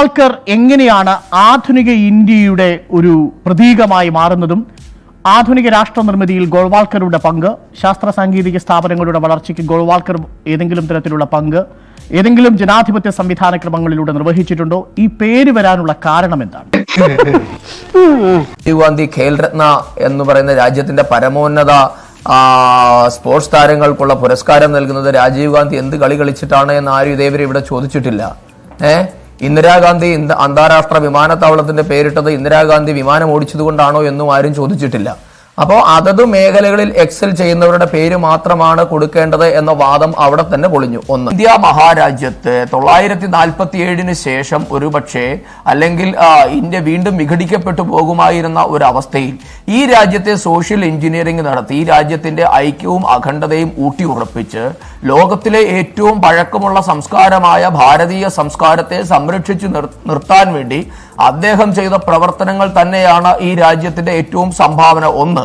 ഗോൾവാൾക്കർ എങ്ങനെയാണ് ആധുനിക ഇന്ത്യയുടെ ഒരു പ്രതീകമായി മാറുന്നതും ആധുനിക രാഷ്ട്ര നിർമ്മിതിയിൽ ഗോൾവാൾക്കറുടെ പങ്ക്, ശാസ്ത്ര സാങ്കേതിക സ്ഥാപനങ്ങളുടെ വളർച്ചയ്ക്ക് ഗോൾവാൾക്കർ ഏതെങ്കിലും തരത്തിലുള്ള പങ്ക് ഏതെങ്കിലും ജനാധിപത്യ സംവിധാന ക്രമങ്ങളിലൂടെ നിർവഹിച്ചിട്ടുണ്ടോ? ഈ പേര് വരാനുള്ള കാരണം എന്താണ്? രാജീവ് ഗാന്ധി ഖേൽരത്ന എന്ന് പറയുന്ന രാജ്യത്തിന്റെ പരമോന്നത സ്പോർട്സ് താരങ്ങൾക്കുള്ള പുരസ്കാരം നൽകുന്നത് രാജീവ് ഗാന്ധി എന്ത് കളി കളിച്ചിട്ടാണ് എന്ന് ആരും ഇതേവരെ ഇവിടെ ചോദിച്ചിട്ടില്ല. ഇന്ദിരാഗാന്ധി അന്താരാഷ്ട്ര വിമാനത്താവളത്തിന്റെ പേരിട്ടത് ഇന്ദിരാഗാന്ധി വിമാനം ഓടിച്ചതുകൊണ്ടാണോ എന്നും ആരും ചോദിച്ചിട്ടില്ല. അപ്പോൾ അതത് മേഖലകളിൽ എക്സൽ ചെയ്യുന്നവരുടെ പേര് മാത്രമാണ് കൊടുക്കേണ്ടത് എന്ന വാദം അവിടെ തന്നെ പൊളിഞ്ഞു. ഒന്ന്, ഇന്ത്യ മഹാരാജ്യത്ത് 947 ശേഷം ഒരുപക്ഷെ അല്ലെങ്കിൽ ഇന്ത്യ വീണ്ടും വിഘടിക്കപ്പെട്ടു പോകുമായിരുന്ന ഒരു അവസ്ഥയിൽ ഈ രാജ്യത്തെ സോഷ്യൽ എഞ്ചിനീയറിംഗ് നടത്തി ഈ രാജ്യത്തിന്റെ ഐക്യവും അഖണ്ഡതയും ഊട്ടിയുറപ്പിച്ച് ലോകത്തിലെ ഏറ്റവും പഴക്കമുള്ള സംസ്കാരമായ ഭാരതീയ സംസ്കാരത്തെ സംരക്ഷിച്ചു നിർത്താൻ വേണ്ടി അദ്ദേഹം ചെയ്ത പ്രവർത്തനങ്ങൾ തന്നെയാണ് ഈ രാജ്യത്തിന്റെ ഏറ്റവും സംഭാവന. ഒന്ന്,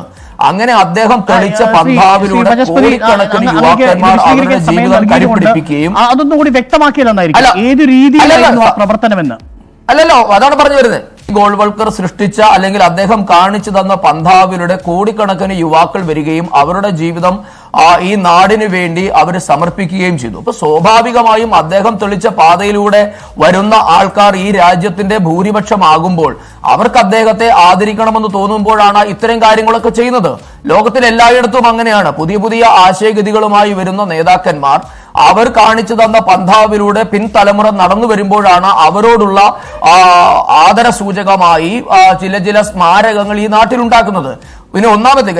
അങ്ങനെ അദ്ദേഹം തെളിച്ച പന്ഥാവിലൂടെ കോടിക്കണക്കിന് യുവാക്കന്മാർ അവരുടെ ജീവിതം കരുപിടിപ്പിക്കുകയും അതൊന്നും കൂടി വ്യക്തമാക്കിയതെന്നായിരിക്കും ഏത് രീതിയിലായിരുന്നു ആ പ്രവർത്തനമെന്ന്. അല്ലല്ലോ, അതാണ് പറഞ്ഞു വരുന്നത്. ഗോൾവൾക്കർ സൃഷ്ടിച്ച അല്ലെങ്കിൽ അദ്ദേഹം കാണിച്ചു തന്ന പന്ഥാവിലൂടെ കോടിക്കണക്കിന് യുവാക്കൾ വരികയും അവരുടെ ജീവിതം ഈ നാടിന് വേണ്ടി അവർ സമർപ്പിക്കുകയും ചെയ്തു. അപ്പൊ സ്വാഭാവികമായും അദ്ദേഹം തെളിച്ച പാതയിലൂടെ വരുന്ന ആൾക്കാർ ഈ രാജ്യത്തിന്റെ ഭൂരിപക്ഷമാകുമ്പോൾ അവർക്ക് അദ്ദേഹത്തെ ആദരിക്കണമെന്ന് തോന്നുമ്പോഴാണ് ഇത്തരം കാര്യങ്ങളൊക്കെ ചെയ്യുന്നത്. ലോകത്തിൽ എല്ലായിടത്തും അങ്ങനെയാണ്. പുതിയ പുതിയ ആശയഗതികളുമായി വരുന്ന നേതാക്കന്മാർ അവർ കാണിച്ചു തന്ന പന്ഥാവിലൂടെ പിൻതലമുറ നടന്നു വരുമ്പോഴാണ് അവരോടുള്ള ആദര സൂചകമായി ചില സ്മാരകങ്ങൾ ഈ നാട്ടിലുണ്ടാക്കുന്നത്. പിന്നെ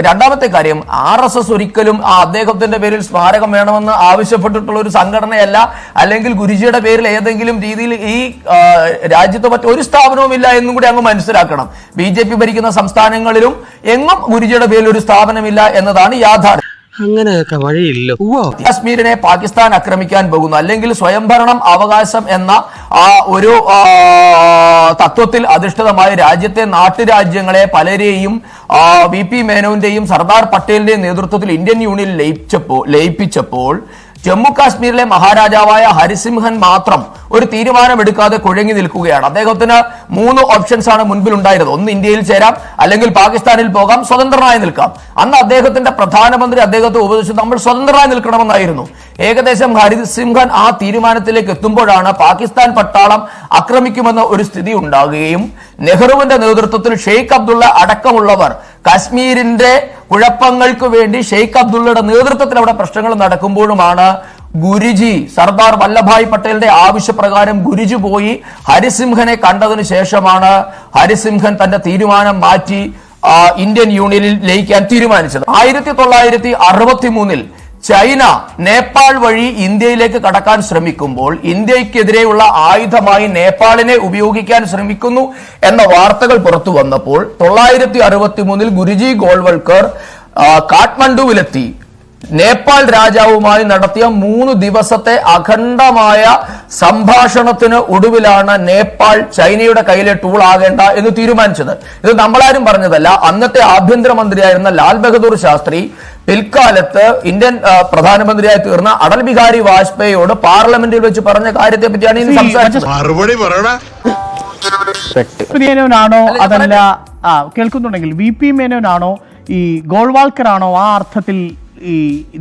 രണ്ടാമത്തെ കാര്യം, RSS ഒരിക്കലും അദ്ദേഹത്തിന്റെ പേരിൽ സ്മാരകം വേണമെന്ന് ആവശ്യപ്പെട്ടിട്ടുള്ള ഒരു സംഘടനയല്ല. അല്ലെങ്കിൽ ഗുരുജിയുടെ പേരിൽ ഏതെങ്കിലും രീതിയിൽ ഈ രാജ്യത്ത് മറ്റൊരു സ്ഥാപനവുമില്ല എന്നും കൂടി അങ്ങ് മനസ്സിലാക്കണം. BJP ഭരിക്കുന്ന സംസ്ഥാനങ്ങളിലും എങ്ങും ഗുരുജിയുടെ പേരിൽ ഒരു സ്ഥാപനമില്ല എന്നതാണ് യാഥാർത്ഥ്യം. അങ്ങനെയൊക്കെ വഴിയില്ല. കാശ്മീരിനെ പാകിസ്ഥാൻ ആക്രമിക്കാൻ പോകുന്നു അല്ലെങ്കിൽ സ്വയംഭരണം അവകാശം എന്ന ഒരു തത്വത്തിൽ അധിഷ്ഠിതമായ രാജ്യത്തെ നാട്ടുരാജ്യങ്ങളെ പലരെയും VP മേനോന്റെയും സർദാർ പട്ടേലിന്റെയും നേതൃത്വത്തിൽ ഇന്ത്യൻ യൂണിയനിൽ ലയിപ്പിച്ചപ്പോൾ ജമ്മു കാശ്മീരിലെ മഹാരാജാവായ ഹരിസിംഹൻ മാത്രം ഒരു തീരുമാനമെടുക്കാതെ കുഴങ്ങി നിൽക്കുകയാണ്. അദ്ദേഹത്തിന് 3 ഓപ്ഷൻസ് ആണ് മുൻപിൽ ഉണ്ടായിരുന്നത്. ഒന്ന്, ഇന്ത്യയിൽ ചേരാം, അല്ലെങ്കിൽ പാകിസ്ഥാനിൽ പോകാം, സ്വതന്ത്രനായി നിൽക്കാം. അന്ന് അദ്ദേഹത്തിന്റെ പ്രധാനമന്ത്രി അദ്ദേഹത്തെ ഉപദേശിച്ചു നമ്മൾ സ്വതന്ത്രനായി നിൽക്കണമെന്നായിരുന്നു. ഏകദേശം ഹരിസിംഹൻ ആ തീരുമാനത്തിലേക്ക് എത്തുമ്പോഴാണ് പാകിസ്ഥാൻ പട്ടാളം ആക്രമിക്കുമെന്ന ഒരു സ്ഥിതി ഉണ്ടാകുകയും നെഹ്റുവിന്റെ നേതൃത്വത്തിൽ ഷെയ്ഖ് അബ്ദുള്ള അടക്കമുള്ളവർ കാശ്മീരിന്റെ കുഴപ്പങ്ങൾക്ക് വേണ്ടി ഷെയ്ഖ് അബ്ദുള്ളയുടെ നേതൃത്വത്തിൽ അവിടെ പ്രശ്നങ്ങൾ നടക്കുമ്പോഴുമാണ് ഗുരുജി സർദാർ വല്ലഭായ് പട്ടേലിന്റെ ആവശ്യപ്രകാരം ഗുരുജി പോയി ഹരിസിംഹനെ കണ്ടതിന് ശേഷമാണ് ഹരിസിംഹൻ തന്റെ തീരുമാനം മാറ്റി ഇന്ത്യൻ യൂണിയനിൽ ലയിക്കാൻ തീരുമാനിച്ചത്. 1963 ചൈന നേപ്പാൾ വഴി ഇന്ത്യയിലേക്ക് കടക്കാൻ ശ്രമിക്കുമ്പോൾ ഇന്ത്യക്കെതിരെയുള്ള ആയുധമായി നേപ്പാളിനെ ഉപയോഗിക്കാൻ ശ്രമിക്കുന്നു എന്ന വാർത്തകൾ പുറത്തു വന്നപ്പോൾ 1963 ഗുരുജി ഗോൾവൾക്കർ കാഠ്മണ്ഡുവിലെത്തി നേപ്പാൾ രാജാവുമായി നടത്തിയ 3 ദിവസത്തെ അഖണ്ഡമായ സംഭാഷണത്തിന് ഒടുവിലാണ് നേപ്പാൾ ചൈനയുടെ കയ്യിലെ ടൂൾ ആകേണ്ട എന്ന് തീരുമാനിച്ചത്. ഇത് നമ്മളാരും പറഞ്ഞതല്ല. അന്നത്തെ ആഭ്യന്തരമന്ത്രിയായിരുന്ന ലാൽ ബഹദൂർ ശാസ്ത്രി പിൽക്കാലത്ത് ഇന്ത്യൻ പ്രധാനമന്ത്രിയായി തീർന്ന അടൽ ബിഹാരി വാജ്പേയിയോട് പാർലമെന്റിൽ വെച്ച് പറഞ്ഞ കാര്യത്തെ പറ്റിയാണ് ഇന്ന് സംസാരിച്ചത്. മേനോനാണോ അതല്ല കേൾക്കുന്നുണ്ടെങ്കിൽ VP മേനോനാണോ ഈ ഗോൾവാൾക്കർ ആണോ ആ അർത്ഥത്തിൽ ഈ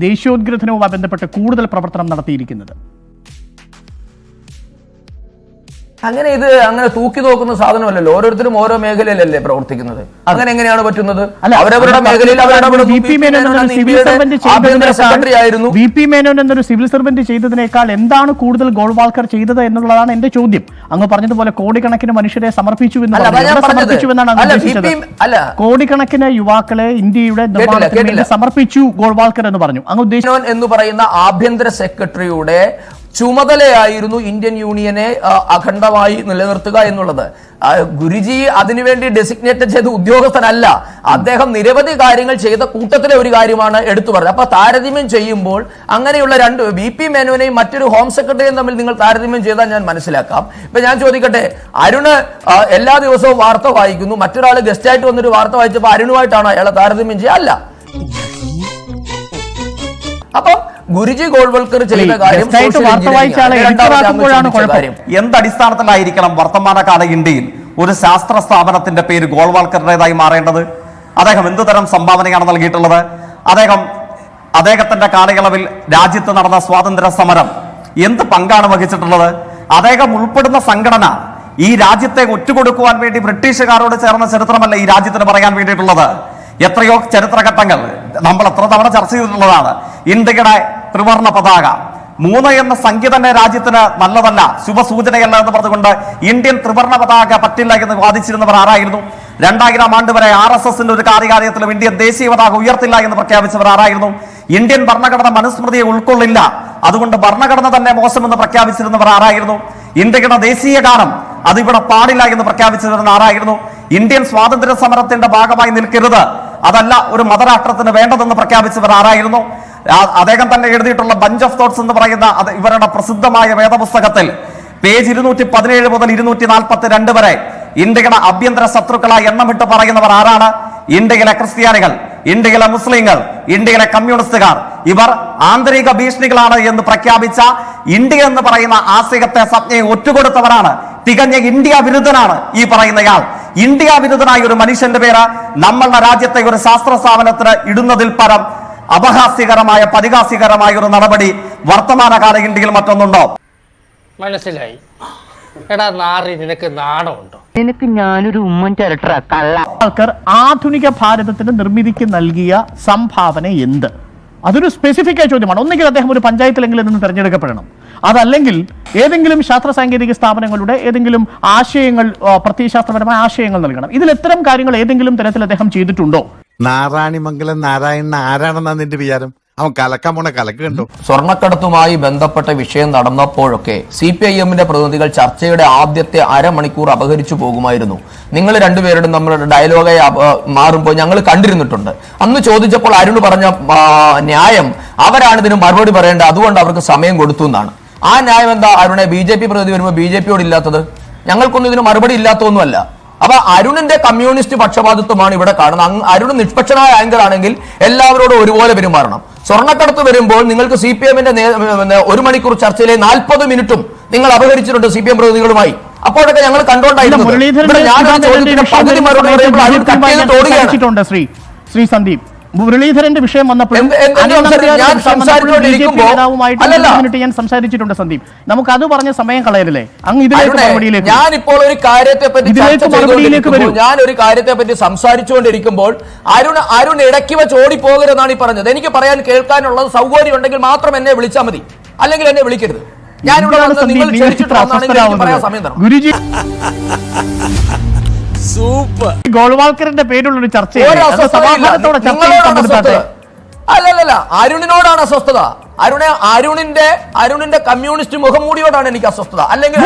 ദേശീയോദ്ഗ്രഥനവുമായി ബന്ധപ്പെട്ട് കൂടുതൽ പ്രവർത്തനം നടത്തിയിരിക്കുന്നത്? അങ്ങനെ തൂക്കി നോക്കുന്ന സാധനമല്ലല്ലോ. ഓരോരുത്തരും ഓരോ മേഖലയിലല്ലേ പ്രവർത്തിക്കുന്നത്. അങ്ങനെ എങ്ങനെയാണ് പറ്റുന്നത്? അവരവരുടെ മേഖലയിൽ VP മേനോൻ എന്നൊരു സിവിൽ സർവന്റ് ചെയ്തതിനേക്കാൾ എന്താണ് കൂടുതൽ ഗോൾവാൾക്കർ ചെയ്തത് എന്നുള്ളതാണ് എന്റെ ചോദ്യം. അങ്ങ് പറഞ്ഞതുപോലെ കോടിക്കണക്കിന് മനുഷ്യരെ സമർപ്പിച്ചു എന്നാണ് ഉദ്ദേശിച്ചത്. കോടിക്കണക്കിന് യുവാക്കളെ ഇന്ത്യയുടെ നിർമ്മാണത്തിന് സമർപ്പിച്ചു ഗോൾവാൾക്കർ എന്ന് പറഞ്ഞു. അങ്ങ് ഉദ്ദേശിച്ചു എന്ന് പറയുന്ന ആഭ്യന്തര സെക്രട്ടറിയുടെ ചുമതലയായിരുന്നു ഇന്ത്യൻ യൂണിയനെ അഖണ്ഡമായി നിലനിർത്തുക എന്നുള്ളത്. ഗുരുജി അതിനുവേണ്ടി ഡെസിഗ്നേറ്റ് ചെയ്ത ഉദ്യോഗസ്ഥനല്ല. അദ്ദേഹം നിരവധി കാര്യങ്ങൾ ചെയ്ത കൂട്ടത്തിലെ ഒരു കാര്യമാണ് എടുത്തു പറഞ്ഞത്. അപ്പൊ താരതമ്യം ചെയ്യുമ്പോൾ അങ്ങനെയുള്ള VP മേനോനെയും മറ്റൊരു ഹോം സെക്രട്ടറിയും തമ്മിൽ നിങ്ങൾ താരതമ്യം ചെയ്താൽ ഞാൻ മനസ്സിലാക്കാം. ഇപ്പൊ ഞാൻ ചോദിക്കട്ടെ, അരുണ് എല്ലാ ദിവസവും വാർത്ത വായിക്കുന്നു, മറ്റൊരാൾ ഗസ്റ്റായിട്ട് വന്നൊരു വാർത്ത വായിച്ചപ്പോൾ അരുണുമായിട്ടാണോ അയാളെ താരതമ്യം ചെയ്യുക? അല്ല. അപ്പം ഗുരുജി ഗോൾവൽക്കർ ചെയ്യുന്ന കാര്യം എന്തടിസ്ഥാനത്തിലായിരിക്കണം വർത്തമാനകാല ഇന്ത്യയിൽ ഒരു ശാസ്ത്ര സ്ഥാപനത്തിന്റെ പേര് ഗോൾവാൾക്കറുടേതായി മാറേണ്ടത്? അദ്ദേഹം എന്തുതരം സംഭാവനയാണ് നൽകിയിട്ടുള്ളത്? അദ്ദേഹത്തിന്റെ കാലയളവിൽ രാജ്യത്ത് നടന്ന സ്വാതന്ത്ര്യ സമരം എന്ത് പങ്കാണ് വഹിച്ചിട്ടുള്ളത്? അദ്ദേഹം ഉൾപ്പെടുന്ന സംഘടന ഈ രാജ്യത്തെ ഒറ്റുകൊടുക്കുവാൻ വേണ്ടി ബ്രിട്ടീഷുകാരോട് ചേർന്ന ചരിത്രമല്ല ഈ രാജ്യത്തിന് പറയാൻ വേണ്ടിയിട്ടുള്ളത്. എത്രയോ ചരിത്രഘട്ടങ്ങൾ നമ്മൾ എത്ര തവണ ചർച്ച ചെയ്തിട്ടുള്ളതാണ്. ഇന്ത്യയുടെ ത്രിവർണ്ണ പതാക 3 എന്ന സംഖ്യ തന്നെ രാജ്യത്തിന് നല്ലതല്ല, ശുഭസൂചനയല്ല എന്ന് പറഞ്ഞുകൊണ്ട് ഇന്ത്യൻ ത്രിവർണ്ണ പതാക പറ്റില്ല എന്ന് വാദിച്ചിരുന്നവർ ആരായിരുന്നു? 2000 ആണ്ട് വരെ RSSന്റെ ഒരു കാര്യകാലയത്തിലും ഇന്ത്യൻ ദേശീയ പതാക ഉയർത്തില്ല എന്ന് പ്രഖ്യാപിച്ചവർ ആരായിരുന്നു? ഇന്ത്യൻ ഭരണഘടന മനുസ്മൃതിയെ ഉൾക്കൊള്ളില്ല, അതുകൊണ്ട് ഭരണഘടന തന്നെ മോശമെന്ന് പ്രഖ്യാപിച്ചിരുന്നവർ ആരായിരുന്നു? ഇന്ത്യയുടെ ദേശീയ ഗാനം അതിവിടെ പാടില്ല എന്ന് പ്രഖ്യാപിച്ചിരുന്ന ആരായിരുന്നു? ഇന്ത്യൻ സ്വാതന്ത്ര്യ സമരത്തിന്റെ ഭാഗമായി നിൽക്കരുത്, അതല്ല ഒരു മതരാഷ്ട്രത്തിന് വേണ്ടതെന്ന് പ്രഖ്യാപിച്ചവർ ആരായിരുന്നു? അദ്ദേഹം തന്നെ എഴുതിയിട്ടുള്ള ബഞ്ച് ഓഫ് തോട്ട്സ് എന്ന് പറയുന്ന ഇവരുടെ പ്രസിദ്ധമായ വേദപുസ്തകത്തിൽ പേജ് 217 മുതൽ 242 വരെ ഇന്ത്യയുടെ ആഭ്യന്തര ശത്രുക്കളായി എണ്ണമിട്ട് പറയുന്നവർ ആരാണ്? ഇന്ത്യയിലെ ക്രിസ്ത്യാനികൾ, ഇന്ത്യയിലെ മുസ്ലിങ്ങൾ, ഇന്ത്യയിലെ കമ്മ്യൂണിസ്റ്റുകാർ. ഇവർ ആന്തരിക ഭീഷണികളാണ് എന്ന് പ്രഖ്യാപിച്ച ഇന്ത്യ എന്ന് പറയുന്ന ആശയത്തെ സംജ്ഞയെ ഒറ്റുകൊടുത്തവരാണ്. തികഞ്ഞ ഇന്ത്യ വിരുദ്ധനാണ് ഈ പറയുന്നയാൾ. ഇന്ത്യ വിരുദ്ധനായ ഒരു മനുഷ്യന്റെ പേര് നമ്മളുടെ രാജ്യത്തെ ഒരു ശാസ്ത്ര സ്ഥാപനത്തിന് ഇടുന്നതിൽ പരം അപഹാസ്യകരമായ പരിഹാസ്യകരമായ ഒരു നടപടി വർത്തമാനകാല ഇന്ത്യയിൽ മറ്റൊന്നുണ്ടോ? മനസ്സിലായി. എടാ നാറി, നിനക്ക് നാണമുണ്ടോ? നിനക്ക് ഞാനൊരു ഉമ്മൻ ചരട്ടറ കള്ള. ഗോൾവാൾക്കർ ആധുനിക ഭാരതത്തിന്റെ നിർമ്മിതിക്ക് നൽകിയ സംഭാവന എന്ത്? അതൊരു സ്പെസിഫിക് ആയ ചോദ്യമാണ്. ഒന്നെങ്കിൽ അദ്ദേഹം ഒരു പഞ്ചായത്തിലെങ്കിലും നിന്ന് തെരഞ്ഞെടുക്കപ്പെടണം, അതല്ലെങ്കിൽ ഏതെങ്കിലും ശാസ്ത്ര സാങ്കേതിക സ്ഥാപനങ്ങളുടെ ഏതെങ്കിലും ആശയങ്ങൾ, പ്രത്യയശാസ്ത്രപരമായ ആശയങ്ങൾ നൽകണം. ഇതിൽ ഇത്തരം കാര്യങ്ങൾ ഏതെങ്കിലും തരത്തിൽ അദ്ദേഹം ചെയ്തിട്ടുണ്ടോ? നാരായണിമംഗലം നാരായണൻ ആരാണെന്നാ നിന്റെ വിചാരം? അവൻ കലക്കാൻ പോണ കലക്ക് കണ്ടു. സ്വർണ്ണക്കടത്തുമായി ബന്ധപ്പെട്ട വിഷയം നടന്നപ്പോഴൊക്കെ CPIMന്റെ പ്രതിനിധികൾ ചർച്ചയുടെ ആദ്യത്തെ അരമണിക്കൂർ അപഹരിച്ചു പോകുമായിരുന്നു. നിങ്ങൾ രണ്ടുപേരുടെ നമ്മളുടെ ഡയലോഗായി മാറുമ്പോൾ ഞങ്ങൾ കണ്ടിരുന്നിട്ടുണ്ട്. അന്ന് ചോദിച്ചപ്പോൾ അരുൺ പറഞ്ഞ ന്യായം അവരാണ് ഇതിന് മറുപടി പറയേണ്ടത്, അതുകൊണ്ട് അവർക്ക് സമയം കൊടുത്തു എന്നാണ്. ആ ന്യായം എന്താ അരുണെ? BJP പ്രതിനിധി വരുമ്പോൾ BJPയോട് ഇല്ലാത്തത്? ഞങ്ങൾക്കൊന്നും ഇതിന് മറുപടി ഇല്ലാത്തതൊന്നുമല്ല. അപ്പൊ അരുണിന്റെ കമ്മ്യൂണിസ്റ്റ് പക്ഷപാതിത്വമാണ് ഇവിടെ കാണുന്നത്. അരുൺ നിഷ്പക്ഷനായ ആങ്കർ ആണെങ്കിൽ എല്ലാവരോടും ഒരുപോലെ പെരുമാറണം. സ്വർണ്ണക്കടത്ത് വരുമ്പോൾ നിങ്ങൾക്ക് CPMന്റെ 1 മണിക്കൂർ ചർച്ചയിലെ 40 മിനിറ്റും നിങ്ങൾ അപഹരിച്ചിട്ടുണ്ട് CPM പ്രതിനിധികളുമായി. അപ്പോഴൊക്കെ ഞങ്ങൾ കണ്ടോണ്ടായിരുന്നു. ശ്രീ സന്ദീപ്, മുരളീധരന്റെ വിഷയം വന്നപ്പോഴും ഞാൻ സംസാരിച്ചിട്ടുണ്ട്. സന്ദീപ്, നമുക്ക് അത് പറഞ്ഞ സമയം കളയരുതേ. അങ്ങ് ഇതിലേക്ക് ഞാനിപ്പോൾ ഒരു കാര്യത്തെ പറ്റി സംസാരിച്ചുകൊണ്ടിരിക്കുമ്പോൾ അരുൺ ഇടയ്ക്ക് വെച്ച് ഓടിപ്പോകരുതെന്നാണ് ഈ പറഞ്ഞത്. എനിക്ക് പറയാൻ കേൾക്കാനുള്ളത് സൗകര്യം ഉണ്ടെങ്കിൽ മാത്രം എന്നെ വിളിച്ചാൽ മതി, അല്ലെങ്കിൽ എന്നെ വിളിക്കരുത്. ഞാനിവിടെ നിങ്ങൾ പറയാൻ സമയം തരണം. ഗുരുജി ഗോൾവാൾക്കറിന്റെ പേരുള്ളൊരു ചർച്ച അല്ലല്ല, അരുണിനോടാണ് അസ്വസ്ഥത. അരുണിന്റെ കമ്മ്യൂണിസ്റ്റ് മുഖംമൂടിയോടാണ് എനിക്ക് അസ്വസ്ഥത. അല്ലെങ്കിൽ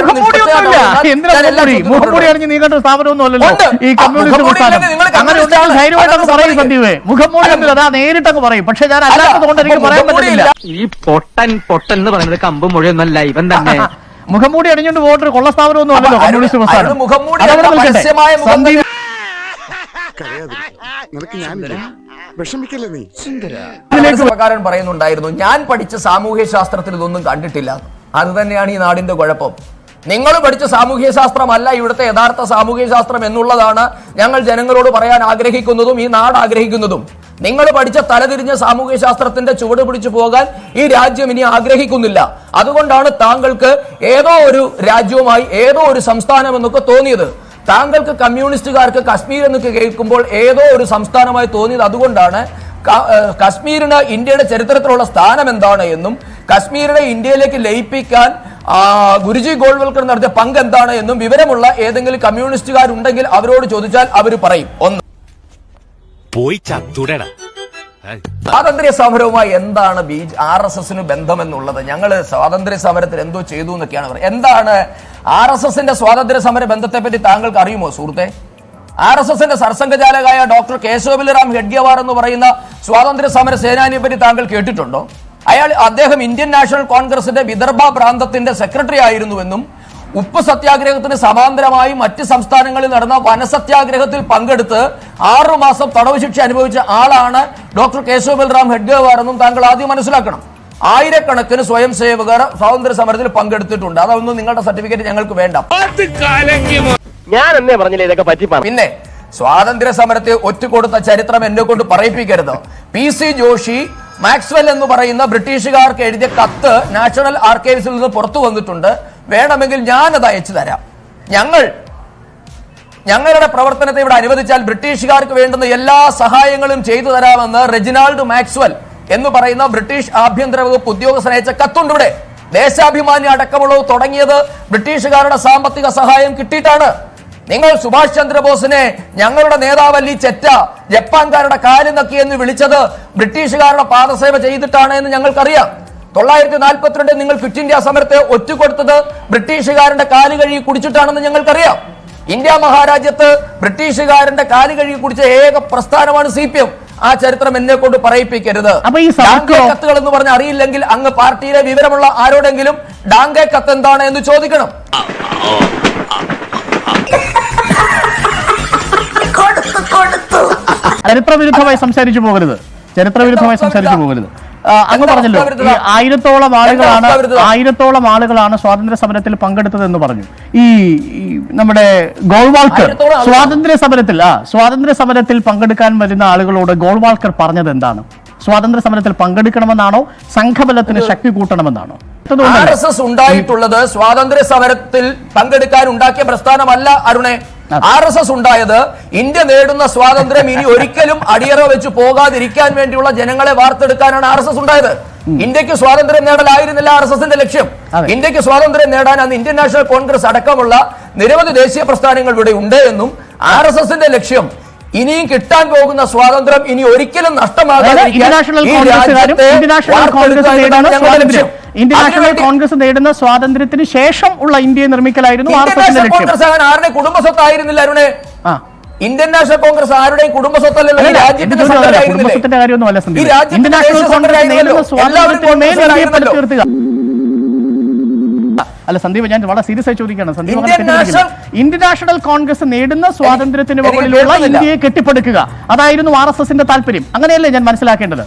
നേരിട്ടങ്ങ് പറയും. പക്ഷെ ഞാൻ അല്ലാത്തതുകൊണ്ട് എനിക്ക് പറയാൻ പറ്റില്ല. ഈ പൊട്ടൻ എന്ന് പറയുന്നത് കമ്പ് മൊഴിയൊന്നല്ല, ഇവൻ തന്നെ മുഖംമൂടി അണിഞ്ഞുകൊണ്ട് വോട്ടർ കൊള്ള സ്ഥാപനമൊന്നും അല്ലല്ലോ കമ്മ്യൂണിസ്റ്റ് പ്രസ്ഥാനം. പ്രകാരം പറയുന്നുണ്ടായിരുന്നു, ഞാൻ പഠിച്ച സാമൂഹ്യ ശാസ്ത്രത്തിൽ ഇതൊന്നും കണ്ടിട്ടില്ല. അത് തന്നെയാണ് ഈ നാടിന്റെ കുഴപ്പം. നിങ്ങൾ പഠിച്ച സാമൂഹ്യ ശാസ്ത്രമല്ല ഇവിടുത്തെ യഥാർത്ഥ സാമൂഹ്യ ശാസ്ത്രം എന്നുള്ളതാണ് ഞങ്ങൾ ജനങ്ങളോട് പറയാൻ ആഗ്രഹിക്കുന്നതും ഈ നാട് ആഗ്രഹിക്കുന്നതും. നിങ്ങൾ പഠിച്ച തലതിരിഞ്ഞ സാമൂഹ്യ ശാസ്ത്രത്തിന്റെ ചുവട് പിടിച്ചു പോകാൻ ഈ രാജ്യം ഇനി ആഗ്രഹിക്കുന്നില്ല. അതുകൊണ്ടാണ് താങ്കൾക്ക് ഏതോ ഒരു രാജ്യവുമായി ഏതോ ഒരു സംസ്ഥാനം എന്നൊക്കെ തോന്നിയത്. താങ്കൾക്ക് കമ്മ്യൂണിസ്റ്റുകാർക്ക് കശ്മീർ എന്നൊക്കെ കേൾക്കുമ്പോൾ ഏതോ ഒരു സംസ്ഥാനമായി തോന്നിയത് അതുകൊണ്ടാണ്. കശ്മീരിന് ഇന്ത്യയുടെ ചരിത്രത്തിലുള്ള സ്ഥാനം എന്താണ് എന്നും കശ്മീരിനെ ഇന്ത്യയിലേക്ക് ലയിപ്പിക്കാൻ ഗുരുജി ഗോൾവൽക്കർ നടത്തിയ പങ്ക് എന്താണ് എന്നും വിവരമുള്ള ഏതെങ്കിലും കമ്മ്യൂണിസ്റ്റുകാരുണ്ടെങ്കിൽ അവരോട് ചോദിച്ചാൽ അവർ പറയും. ഒന്ന്, സ്വാതന്ത്ര്യ സമരവുമായി എന്താണ് RSSന് ബന്ധമെന്നുള്ളത്? ഞങ്ങൾ സ്വാതന്ത്ര്യ സമരത്തിൽ എന്തോ ചെയ്തു എന്നൊക്കെയാണ് പറയുന്നത്. എന്താണ് RSSന്റെ സ്വാതന്ത്ര്യ സമര ബന്ധത്തെ പറ്റി താങ്കൾക്ക് അറിയുമോ സുഹൃത്തെ? RSSന്റെ സർസംഘചാലകായ ഡോക്ടർ കേശവബലിറാം ഹെഡ്ഗേവാർ എന്ന് പറയുന്ന സ്വാതന്ത്ര്യ സമര സേനാനിയെ പറ്റി താങ്കൾ കേട്ടിട്ടുണ്ടോ? അദ്ദേഹം ഇന്ത്യൻ നാഷണൽ കോൺഗ്രസിന്റെ വിദർഭ പ്രാന്തത്തിന്റെ സെക്രട്ടറി ആയിരുന്നുവെന്നും ഉപ്പ് സത്യാഗ്രഹത്തിന് സമാന്തരമായി മറ്റ് സംസ്ഥാനങ്ങളിൽ നടന്ന വനസത്യാഗ്രഹത്തിൽ പങ്കെടുത്ത് 6 മാസം തടവ് ശിക്ഷ അനുഭവിച്ച ആളാണ് ഡോക്ടർ കേശവബലിറാം ഹെഡ്ഗേവാർ എന്നും താങ്കൾ ആദ്യം മനസ്സിലാക്കണം. ആയിരക്കണക്കിന് സ്വയം സേവകർ സ്വാതന്ത്ര്യ സമരത്തിൽ പങ്കെടുത്തിട്ടുണ്ട്. അതൊന്നും നിങ്ങളുടെ സർട്ടിഫിക്കറ്റ് ഞങ്ങൾക്ക് വേണ്ട. ഞാൻ എന്നേ പറഞ്ഞില്ലേ ഇതൊക്കെ പറ്റിപ്പാണ്. പിന്നെ സ്വാതന്ത്ര്യ സമരത്തെ ഒറ്റുകൊടുത്ത ചരിത്രം എന്നെ കൊണ്ട് പറയിപ്പിക്കരുത്. PC ജോഷി മാക്സ്വെൽ എന്ന് പറയുന്ന ബ്രിട്ടീഷുകാർക്ക് എഴുതിയ കത്ത് നാഷണൽ ആർക്കൈവ്സിൽ നിന്ന് പുറത്തു വന്നിട്ടുണ്ട്. വേണമെങ്കിൽ ഞാനത് അയച്ചു തരാം. ഞങ്ങളുടെ പ്രവർത്തനത്തെ ഇവിടെ അനുവദിച്ചാൽ ബ്രിട്ടീഷുകാർക്ക് വേണ്ടുന്ന എല്ലാ സഹായങ്ങളും ചെയ്തു തരാമെന്ന് റെജിനാൾഡ് മാക്സ്വെൽ എന്ന് പറയുന്ന ബ്രിട്ടീഷ് ആഭ്യന്തര വകുപ്പ് ഉദ്യോഗസ്ഥൻ അയച്ച കത്തുണ്ട്. ഇവിടെ ദേശാഭിമാനി അടക്കമുള്ളവ തുടങ്ങിയത് ബ്രിട്ടീഷുകാരുടെ സാമ്പത്തിക സഹായം കിട്ടിയിട്ടാണ്. നിങ്ങൾ സുഭാഷ് ചന്ദ്രബോസിനെ ഞങ്ങളുടെ നേതാവല്ലി ചെറ്റ, ജപ്പാൻകാരുടെ കാല് നക്കി എന്ന് വിളിച്ചത് ബ്രിട്ടീഷുകാരുടെ പാദസേവ ചെയ്തിട്ടാണ് എന്ന് ഞങ്ങൾക്കറിയാം. 1942 നിങ്ങൾ ക്വിറ്റ് ഇന്ത്യ സമരത്തെ ഒറ്റുകൊടുത്തത് ബ്രിട്ടീഷുകാരന്റെ കാല് കഴുകി കുടിച്ചിട്ടാണെന്ന് ഞങ്ങൾക്കറിയാം. ഇന്ത്യ മഹാരാജ്യത്ത് ബ്രിട്ടീഷുകാരന്റെ കാല് കഴുകി കുടിച്ച ഏക പ്രസ്ഥാനമാണ് CPM. ആ ചരിത്രം എന്നെ കൊണ്ട് പറയിപ്പിക്കരുത്. ഡാങ്കെ കത്തുകൾ എന്ന് പറഞ്ഞ അറിയില്ലെങ്കിൽ അങ്ങ് പാർട്ടിയിലെ വിവരമുള്ള ആരോടെങ്കിലും ഡാങ്കെ കത്ത് എന്താണ് എന്ന് ചോദിക്കണം. ചരിത്രവിരുദ്ധമായി സംസാരിച്ചു പോകരുത്. അങ്ങ് പറഞ്ഞല്ലോ ഈ ആയിരത്തോളം ആളുകളാണ് സ്വാതന്ത്ര്യ സമരത്തിൽ പങ്കെടുത്തത് എന്ന് പറഞ്ഞു. ഈ നമ്മുടെ ഗോൾവാൾക്കർ സ്വാതന്ത്ര്യ സമരത്തിൽ പങ്കെടുക്കാൻ വരുന്ന ആളുകളോട് ഗോൾവാൾക്കർ പറഞ്ഞത് എന്താണ്? സ്വാതന്ത്ര്യ സമരത്തിൽ പങ്കെടുക്കണമെന്നാണോ സംഘബലത്തിന് ശക്തി കൂട്ടണമെന്നാണോ? RSS ഉണ്ടായിട്ടുള്ളത് സ്വാതന്ത്ര്യ സമരത്തിൽ പങ്കെടുക്കാൻ ഉണ്ടാക്കിയ പ്രസ്ഥാനമല്ല അരുണെ. RSS ഉണ്ടായത് ഇന്ത്യ നേടുന്ന സ്വാതന്ത്ര്യം ഇനി ഒരിക്കലും അടിയറ വെച്ച് പോകാതിരിക്കാൻ വേണ്ടിയുള്ള ജനങ്ങളെ വാർത്തെടുക്കാനാണ് RSS ഉണ്ടായത്. ഇന്ത്യക്ക് സ്വാതന്ത്ര്യം നേടലായിരുന്നില്ല RSSന്റെ ലക്ഷ്യം. ഇന്ത്യക്ക് സ്വാതന്ത്ര്യം നേടാൻ അന്ന് ഇന്ത്യൻ നാഷണൽ കോൺഗ്രസ് അടക്കമുള്ള നിരവധി ദേശീയ പ്രസ്ഥാനങ്ങൾ ഇവിടെ ഉണ്ട് എന്നും RSSന്റെ ലക്ഷ്യം ഇനിയും കിട്ടാൻ പോകുന്ന സ്വാതന്ത്ര്യം ഇനി ഒരിക്കലും നഷ്ടമാകാതെ ഇന്ത്യൻ നാഷണൽ കോൺഗ്രസ് നേടുന്ന സ്വാതന്ത്ര്യത്തിന് ശേഷം ഉള്ള ഇന്ത്യയെ നിർമ്മിക്കലായിരുന്നു കോൺഗ്രസ്. ആരുടെ കുടുംബ സ്വത്തായിരുന്നില്ല അരുണെ? ഇന്ത്യൻ നാഷണൽ കോൺഗ്രസ് ആരുടെയും കുടുംബ സ്വത്തല്ലല്ലോ. കുടുംബത്തിന്റെ കാര്യമൊന്നുമല്ല സന്ദീപ്. ഇന്ത്യൻ നാഷണൽ കോൺഗ്രസ് നേടുന്ന സ്വാതന്ത്ര്യത്തിന് അല്ല സന്ദീപ്, ഞാൻ വളരെ സീരിയസ് ആയി ചോദിക്കുകയാണ്. സന്ദീപ് ഇന്ത്യൻ നാഷണൽ കോൺഗ്രസ് നേടുന്ന സ്വാതന്ത്ര്യത്തിന് മുകളിലുള്ള ഇന്ത്യയെ കെട്ടിപ്പടുക്കുക, അതായിരുന്നു RSSന്റെ താല്പര്യം. അങ്ങനെയല്ലേ ഞാൻ മനസ്സിലാക്കേണ്ടത്?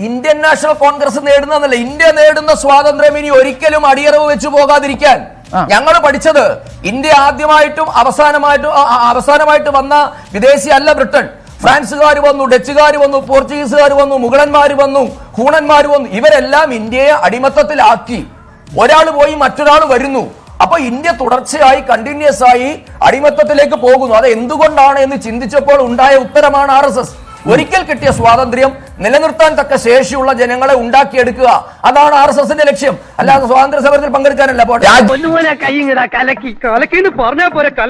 ഇന്ത്യൻ നാഷണൽ കോൺഗ്രസ് നേടുന്നതല്ല, ഇന്ത്യ നേടുന്ന സ്വാതന്ത്ര്യം ഇനി ഒരിക്കലും അടിയറവ് വെച്ചു പോകാതിരിക്കാൻ ഞങ്ങൾ പഠിച്ചത് ഇന്ത്യ ആദ്യമായിട്ടും അവസാനമായിട്ട് വന്ന വിദേശി അല്ല ബ്രിട്ടൻ. ഫ്രാൻസുകാർ വന്നു, ഡച്ചുകാർ വന്നു, പോർച്ചുഗീസുകാർ വന്നു, മുഗളന്മാർ വന്നു, ഹൂണന്മാർ വന്നു. ഇവരെല്ലാം ഇന്ത്യയെ അടിമത്തത്തിലാക്കി. ഒരാൾ പോയി മറ്റൊരാൾ വരുന്നു. അപ്പൊ ഇന്ത്യ തുടർച്ചയായി കണ്ടിന്യൂസ് ആയി അടിമത്തത്തിലേക്ക് പോകുന്നു. അത് എന്തുകൊണ്ടാണ് എന്ന് ചിന്തിച്ചപ്പോൾ ഉണ്ടായ ഉത്തരമാണ് RSS. ഒരിക്കൽ കിട്ടിയ സ്വാതന്ത്ര്യം നിലനിർത്താൻ തക്ക ശേഷിയുള്ള ജനങ്ങളെ ഉണ്ടാക്കിയെടുക്കുക, അതാണ് RSSന്റെ ലക്ഷ്യം. അല്ലാതെ സ്വാതന്ത്ര്യ സമരത്തിൽ പങ്കെടുക്കാനല്ല.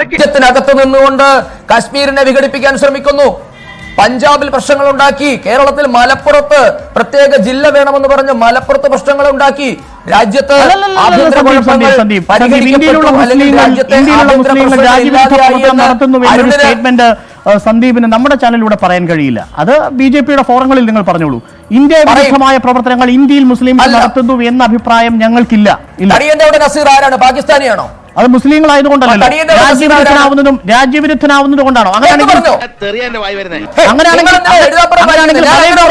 രാജ്യത്തിനകത്ത് നിന്നുകൊണ്ട് കാശ്മീരിനെ വിഘടിപ്പിക്കാൻ ശ്രമിക്കുന്നു. പഞ്ചാബിൽ പ്രശ്നങ്ങൾ ഉണ്ടാക്കി. കേരളത്തിൽ മലപ്പുറത്ത് പ്രത്യേക ജില്ല വേണമെന്ന് പറഞ്ഞ് മലപ്പുറത്ത് പ്രശ്നങ്ങൾ ഉണ്ടാക്കി. രാജ്യത്ത് സന്ദീപിന് നമ്മുടെ ചാനലിലൂടെ പറയാൻ കഴിയില്ല. അത് BJPയുടെ ഫോറങ്ങളിൽ നിങ്ങൾ പറഞ്ഞോളൂ. ഇന്ത്യ വിരുദ്ധമായ പ്രവർത്തനങ്ങൾ ഇന്ത്യയിൽ മുസ്ലിം നടത്തുന്നു എന്ന അഭിപ്രായം ഞങ്ങൾക്കില്ല. ആരാണ്? പാകിസ്ഥാനിയാണോ? അത് മുസ്ലിങ്ങളായതുകൊണ്ടല്ലോ. രാജ്യവിരുദ്ധനാവുന്നത് കൊണ്ടാണോ? അങ്ങനെയാണെങ്കിൽ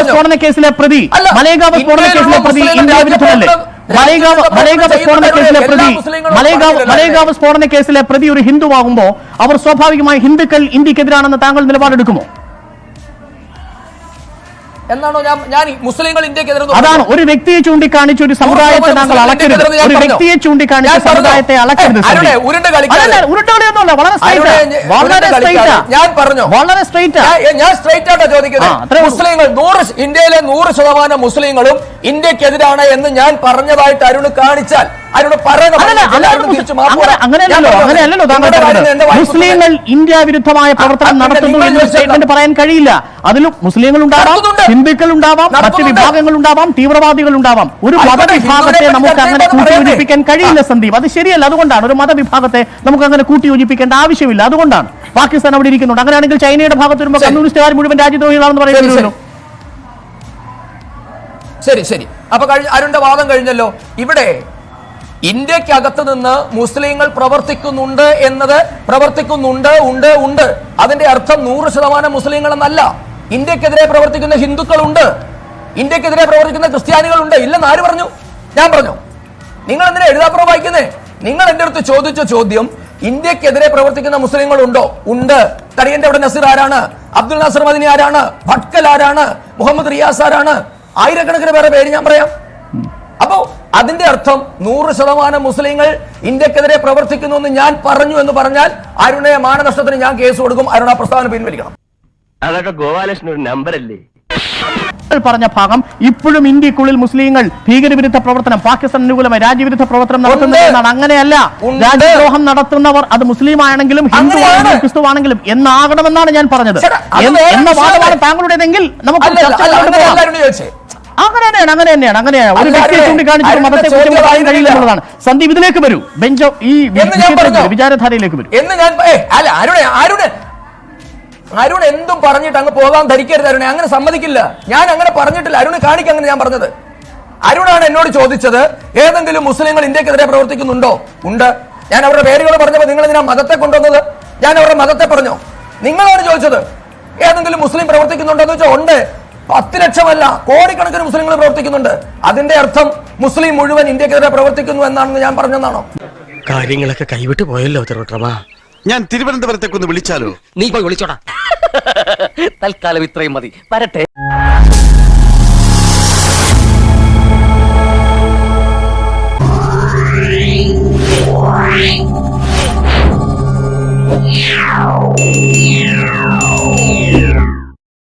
സ്ഫോടന കേസിലെ പ്രതി മലേഗാവ് സ്ഫോടന കേസിലെ പ്രതി ഇന്ത്യ വിരുദ്ധനല്ലേ? മലേഗാവ് സ്ഫോടന കേസിലെ പ്രതി ഒരു ഹിന്ദുവാകുമ്പോ അവർ സ്വാഭാവികമായി ഹിന്ദുക്കൾ ഇന്ത്യക്കെതിരാണെന്ന് താങ്കൾ നിലപാടെടുക്കുമോ? എന്നാണോ ഞാൻ മുസ്ലിങ്ങൾ ഇന്ത്യക്കെതിരെ? അതാണ് ഒരു വ്യക്തിയെ ചൂണ്ടിക്കാണിച്ച് ഒരു സമുദായത്തെ താങ്കൾ അളക്കരുത്. ഒരു വ്യക്തിയെ ചൂണ്ടിക്കാണിച്ച് സമുദായത്തെ അളക്കരുത്. ഞാൻ പറഞ്ഞു വളരെ സ്ട്രൈറ്റ് ആയിട്ടാ ചോദിക്കുന്നത്. മുസ്ലിങ്ങൾ ഇന്ത്യയിലെ 100% മുസ്ലിങ്ങളും ഇന്ത്യക്കെതിരാണ് എന്ന് ഞാൻ പറഞ്ഞതായിട്ട് അരുണ് കാണിച്ചാൽ അങ്ങനെയല്ലല്ലോ താങ്കൾ പറഞ്ഞത്. മുസ്ലിങ്ങൾ ഇന്ത്യ വിരുദ്ധമായ പ്രവർത്തനം നടത്തുന്നു എന്ന സ്റ്റേറ്റ്മെന്റ് പറയാൻ കഴിയില്ല. അതിലും മുസ്ലിങ്ങൾ ഉണ്ടാവാം, ഹിന്ദുക്കൾ ഉണ്ടാവാം, മറ്റ് വിഭാഗങ്ങൾ ഉണ്ടാവാം, തീവ്രവാദികൾ ഉണ്ടാവാം. ഒരു മതവിഭാഗത്തെ നമുക്ക് അങ്ങനെ കൂട്ടിയോജിപ്പിക്കാൻ കഴിയില്ല സന്ദീപ്. അത് ശരിയല്ല. അതുകൊണ്ടാണ് ഒരു മതവിഭാഗത്തെ നമുക്ക് അങ്ങനെ കൂട്ടിയോജിപ്പിക്കേണ്ട ആവശ്യമില്ല. അതുകൊണ്ടാണ് പാകിസ്ഥാൻ അവിടെ ഇരിക്കുന്നുണ്ട്. അങ്ങനെയാണെങ്കിൽ ചൈനയുടെ ഭാഗത്ത് വരുമ്പോൾ കമ്മ്യൂണിസ്റ്റുകാർ മുഴുവൻ രാജ്യദ്രോഹികളാണെന്ന് പറയുന്നല്ലോ. ശരി. അപ്പൊ അരുണിന്റെ വാദം കഴിഞ്ഞല്ലോ. ഇവിടെ ഇന്ത്യക്കകത്ത് നിന്ന് മുസ്ലിങ്ങൾ പ്രവർത്തിക്കുന്നുണ്ട് എന്നത് ഉണ്ട്. അതിന്റെ അർത്ഥം 100% മുസ്ലിങ്ങൾ എന്നല്ല. ഇന്ത്യക്കെതിരെ പ്രവർത്തിക്കുന്ന ഹിന്ദുക്കളുണ്ട്. ഇന്ത്യക്കെതിരെ പ്രവർത്തിക്കുന്ന ക്രിസ്ത്യാനികളുണ്ട്. ഇല്ലെന്ന് ആര് പറഞ്ഞു? ഞാൻ പറഞ്ഞു. നിങ്ങൾ എന്തിനാ എഴുതാപ്പുറം വായിക്കുന്നേ? നിങ്ങൾ എന്റെ അടുത്ത് ചോദിച്ച ചോദ്യം, ഇന്ത്യക്കെതിരെ പ്രവർത്തിക്കുന്ന മുസ്ലിങ്ങൾ ഉണ്ടോ? ഉണ്ട്. തടിയന്റെ അവിടെ നസീർ ആരാണ്? അബ്ദുൽ നാസർ മദനി ആരാണ്? ഭട്കൽ ആരാണ്? മുഹമ്മദ് റിയാസ് ആരാണ്? ആയിരക്കണക്കിന് പേരെ പേര് ഞാൻ പറയാം. അപ്പോ അതിന്റെ അർത്ഥം 100% മുസ്ലിങ്ങൾ ഇന്ത്യക്കെതിരെ പ്രവർത്തിക്കുന്നു എന്ന് ഞാൻ പറഞ്ഞു എന്ന് പറഞ്ഞാൽ അരുണെ മാനനഷ്ടത്തിന് ഞാൻ കേസ് കൊടുക്കും. അരുണ പ്രസ്താവന പിൻവലിക്കണം. അതൊക്കെ ഗോപാലകൃഷ്ണൻ ഒരു നമ്പറല്ലേ? പറഞ്ഞ ഭാഗം ഇപ്പോഴും ഇന്ത്യക്കുള്ളിൽ മുസ്ലിങ്ങൾ ഭീകരവിരുദ്ധ പ്രവർത്തനം, പാകിസ്ഥാൻ അനുകൂലമായി രാജ്യവിരുദ്ധ പ്രവർത്തനം നടത്തുന്നതെന്നാണ്. അങ്ങനെയല്ല. രാജ്യദ്രോഹം നടത്തുന്നവർ അത് മുസ്ലിം ആണെങ്കിലും ഹിന്ദു ആണെങ്കിലും ക്രിസ്തു ആണെങ്കിലും എന്നാകണമെന്നാണ് ഞാൻ പറഞ്ഞത്. എന്ന വാദമാണ് താങ്കളുടേതെങ്കിൽ നമുക്ക് അങ്ങനെ തന്നെയാണ്. ഒരു വ്യക്തിയെ ചൂണ്ടിക്കാണിച്ചിട്ട് മതത്തെ കുറിച്ച് പറയാൻ കഴിയില്ല എന്നുള്ളതാണ്. സന്ദീപ് ഇതിലേക്ക് വരൂ. ബെഞ്ച് ഈ വിചാരധാരയിലേക്ക് വരും. അരുൺ എന്തും പറഞ്ഞിട്ട് അങ്ങ് പോകാൻ ധരിക്കരുത്. അരുണെ അങ്ങനെ സമ്മതിക്കില്ല. ഞാൻ അങ്ങനെ പറഞ്ഞിട്ടില്ല. അരുണ് കാണിക്കങ്ങനെ ഞാൻ പറഞ്ഞത്. അരുണാണ് എന്നോട് ചോദിച്ചത് ഏതെങ്കിലും മുസ്ലിങ്ങൾ ഇന്ത്യക്കെതിരെ പ്രവർത്തിക്കുന്നുണ്ടോ? ഉണ്ട്. ഞാൻ അവരുടെ പേരുകൾ പറഞ്ഞപ്പോൾ നിങ്ങൾ എന്തിനാ മതത്തെ കൊണ്ടുവന്നത്? ഞാൻ അവരുടെ മതത്തെ പറഞ്ഞോ? നിങ്ങളാണ് ചോദിച്ചത് ഏതെങ്കിലും മുസ്ലിം പ്രവർത്തിക്കുന്നുണ്ടോ എന്ന് വെച്ചാൽ ഉണ്ട്. 10 ലക്ഷമല്ല, കോടിക്കണക്കിന് മുസ്ലിങ്ങൾ പ്രവർത്തിക്കുന്നുണ്ട്. അതിന്റെ അർത്ഥം മുസ്ലിം മുഴുവൻ ഇന്ത്യക്കെതിരെ പ്രവർത്തിക്കുന്നു എന്നാണെന്ന് ഞാൻ പറഞ്ഞെന്നാണോ? കാര്യങ്ങളൊക്കെ കൈവിട്ട് പോയല്ലോ തിരുവട്ടമാ. ഞാൻ തിരുവനന്തപുരത്തേക്കൊന്ന് വിളിച്ചാലോ? നീ പോയി വിളിച്ചോടാ. തൽക്കാലം ഇത്രയും മതി. വരട്ടെ.